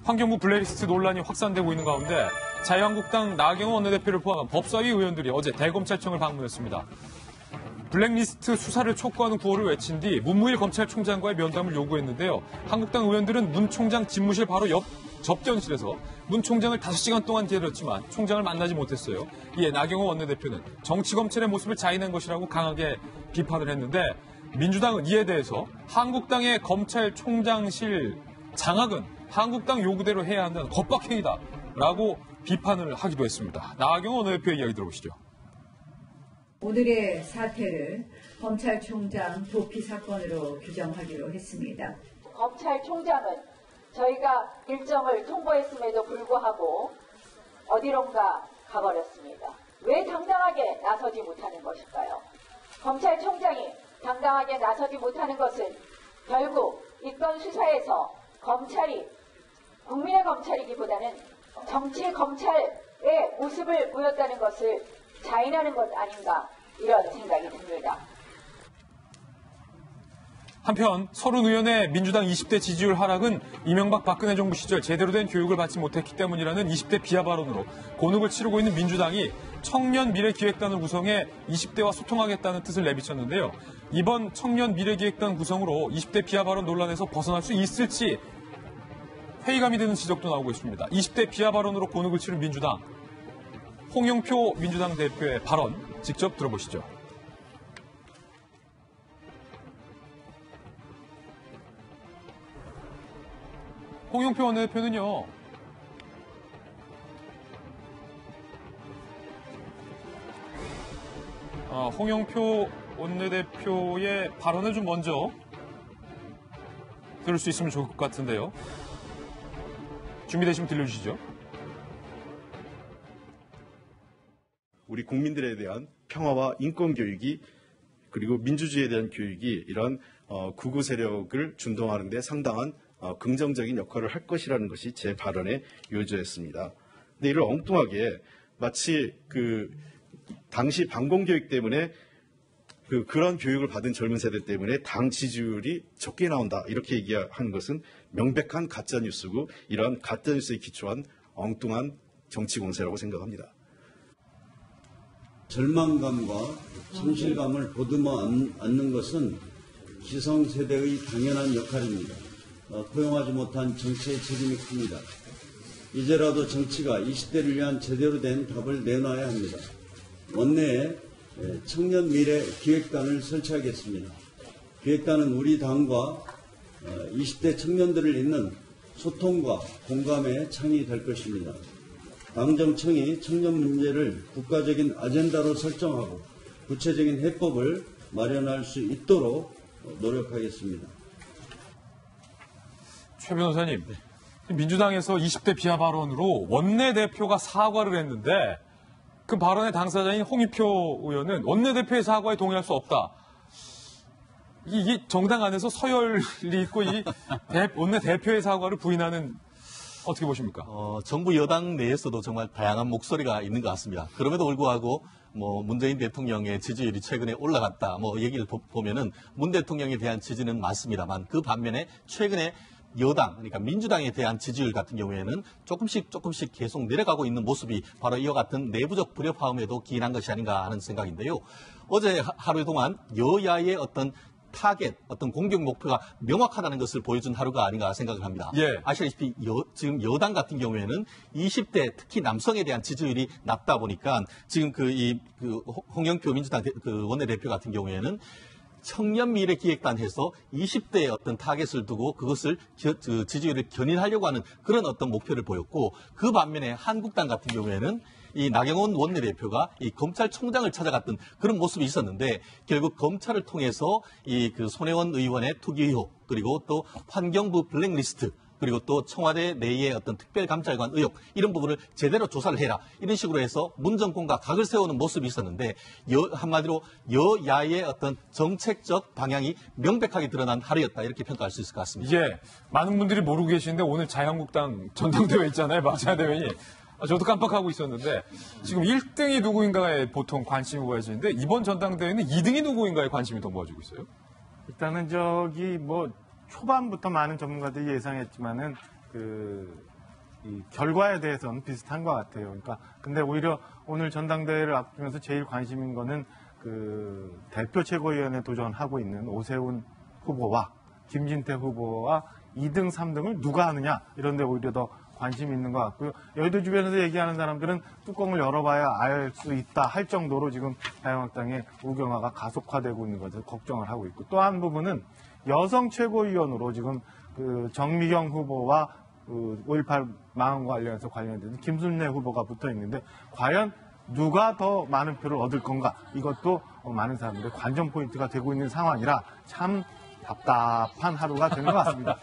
환경부 블랙리스트 논란이 확산되고 있는 가운데 자유한국당 나경원 원내대표를 포함한 법사위 의원들이 어제 대검찰청을 방문했습니다. 블랙리스트 수사를 촉구하는 구호를 외친 뒤 문무일 검찰총장과의 면담을 요구했는데요. 한국당 의원들은 문 총장 집무실 바로 옆 접견실에서 문 총장을 5시간 동안 기다렸지만 총장을 만나지 못했어요. 이에 나경원 원내대표는 정치검찰의 모습을 자인한 것이라고 강하게 비판을 했는데 민주당은 이에 대해서 한국당의 검찰총장실 장악은 한국당 요구대로 해야 한다는 겁박행위다라고 비판을 하기도 했습니다. 나경원 원내대표의 이야기 들어보시죠. 오늘의 사태를 검찰총장 도피 사건으로 규정하기로 했습니다. 검찰총장은 저희가 일정을 통보했음에도 불구하고 어디론가 가버렸습니다. 왜 당당하게 나서지 못하는 것일까요? 검찰총장이 당당하게 나서지 못하는 것은 결국 이건 수사에서 검찰이 국민의 검찰이기보다는 정치 검찰의 모습을 보였다는 것을 자인하는 것 아닌가 이런 생각이 듭니다. 한편 서른 의원의 민주당 20대 지지율 하락은 이명박 박근혜 정부 시절 제대로 된 교육을 받지 못했기 때문이라는 20대 비하 발언으로 곤혹을 치르고 있는 민주당이 청년 미래기획단을 구성해 20대와 소통하겠다는 뜻을 내비쳤는데요. 이번 청년 미래기획단 구성으로 20대 비하 발언 논란에서 벗어날 수 있을지 회의감이 드는 지적도 나오고 있습니다. 20대 비하 발언으로 곤혹을 치른 민주당. 홍영표 민주당 대표의 발언 직접 들어보시죠. 홍영표 원내대표는요. 홍영표 원내대표의 발언을 좀 먼저 들을 수 있으면 좋을 것 같은데요. 준비되시면 들려주시죠. 우리 국민들에 대한 평화와 인권 교육이 그리고 민주주의에 대한 교육이 이런 극우 세력을 준동하는 데 상당한 긍정적인 역할을 할 것이라는 것이 제 발언의 요지였습니다. 근데 이를 엉뚱하게 마치 당시 반공교육 때문에 그런 교육을 받은 젊은 세대 때문에 당 지지율이 적게 나온다 이렇게 얘기하는 것은 명백한 가짜뉴스고 이러한 가짜뉴스에 기초한 엉뚱한 정치 공세라고 생각합니다. 절망감과 상실감을 보듬어 안는 것은 기성세대의 당연한 역할입니다. 포용하지 못한 정치의 책임이 큽니다. 이제라도 정치가 20대를 위한 제대로 된 답을 내놔야 합니다. 원내에 청년 미래 기획단을 설치하겠습니다. 기획단은 우리 당과 20대 청년들을 잇는 소통과 공감의 창이 될 것입니다. 당정청이 청년 문제를 국가적인 아젠다로 설정하고 구체적인 해법을 마련할 수 있도록 노력하겠습니다. 최 변호사님, 민주당에서 20대 비하 발언으로 원내대표가 사과를 했는데 그 발언의 당사자인 홍익표 의원은 원내대표의 사과에 동의할 수 없다. 이게 정당 안에서 서열이 있고 이 원내대표의 사과를 부인하는 어떻게 보십니까? 정부 여당 내에서도 정말 다양한 목소리가 있는 것 같습니다. 그럼에도 불구하고 문재인 대통령의 지지율이 최근에 올라갔다. 얘기를 보면은 문 대통령에 대한 지지는 많습니다만 그 반면에 최근에 여당, 그러니까 민주당에 대한 지지율 같은 경우에는 조금씩 계속 내려가고 있는 모습이 바로 이와 같은 내부적 불협화음에도 기인한 것이 아닌가 하는 생각인데요. 어제 하루 동안 여야의 어떤 타겟, 어떤 공격 목표가 명확하다는 것을 보여준 하루가 아닌가 생각을 합니다. 예. 아시다시피 지금 여당 같은 경우에는 20대 특히 남성에 대한 지지율이 낮다 보니까 지금 홍영표 민주당 원내대표 같은 경우에는 청년 미래 기획단 해서 20대의 어떤 타겟을 두고 그것을 지지율을 견인하려고 하는 그런 어떤 목표를 보였고 그 반면에 한국당 같은 경우에는 이 나경원 원내대표가 이 검찰총장을 찾아갔던 그런 모습이 있었는데 결국 검찰을 통해서 손혜원 의원의 투기 의혹 그리고 또 환경부 블랙리스트 그리고 또 청와대 내의 어떤 특별감찰관 의혹 이런 부분을 제대로 조사를 해라 이런 식으로 해서 문 정권과 각을 세우는 모습이 있었는데 한마디로 여야의 어떤 정책적 방향이 명백하게 드러난 하루였다 이렇게 평가할 수 있을 것 같습니다. 예, 많은 분들이 모르고 계시는데 오늘 자유한국당 전당대회 있잖아요. 박찬하 대변인이. 저도 깜빡하고 있었는데 지금 1등이 누구인가에 보통 관심이 모아지는데 이번 전당대회는 2등이 누구인가에 관심이 더 모아지고 있어요. 일단은 초반부터 많은 전문가들이 예상했지만은 이 결과에 대해서는 비슷한 것 같아요. 그러니까 근데 오히려 오늘 전당대회를 앞두면서 제일 관심인 거는 그 대표 최고위원에 도전하고 있는 오세훈 후보와 김진태 후보와 2등, 3등을 누가 하느냐 이런 데 오히려 더 관심이 있는 것 같고요. 여의도 주변에서 얘기하는 사람들은 뚜껑을 열어봐야 알 수 있다 할 정도로 지금 자유한국당의 우경화가 가속화되고 있는 것을 걱정을 하고 있고, 또 한 부분은 여성 최고위원으로 지금 그 정미경 후보와 그 5.18 망언과 관련된 김순례 후보가 붙어 있는데 과연 누가 더 많은 표를 얻을 건가, 이것도 많은 사람들의 관전 포인트가 되고 있는 상황이라 참 답답한 하루가 된 것 같습니다.